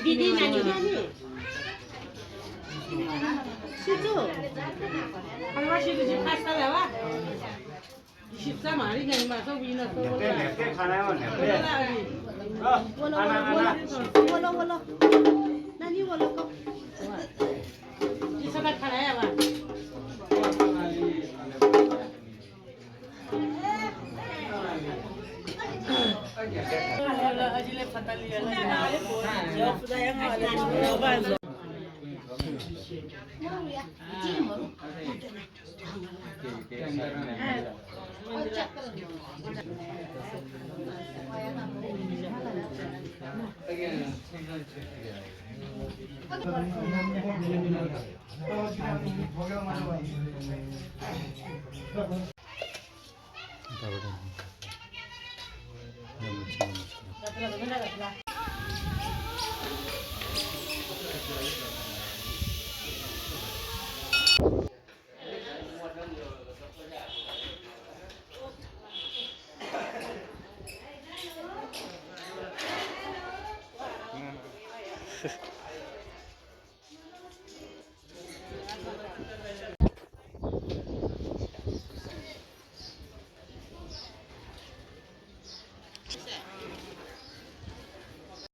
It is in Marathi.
दीदी नानी शिजू हलवा शिजूची पास्ता लावा शिजचा मारी नाही माझा विन असतो नेपके खाना है वो नेपके बोलो बोलो बोलो नानी बोलो को किसका खाना है वा अजिले फटाली जो सुद्धा या माले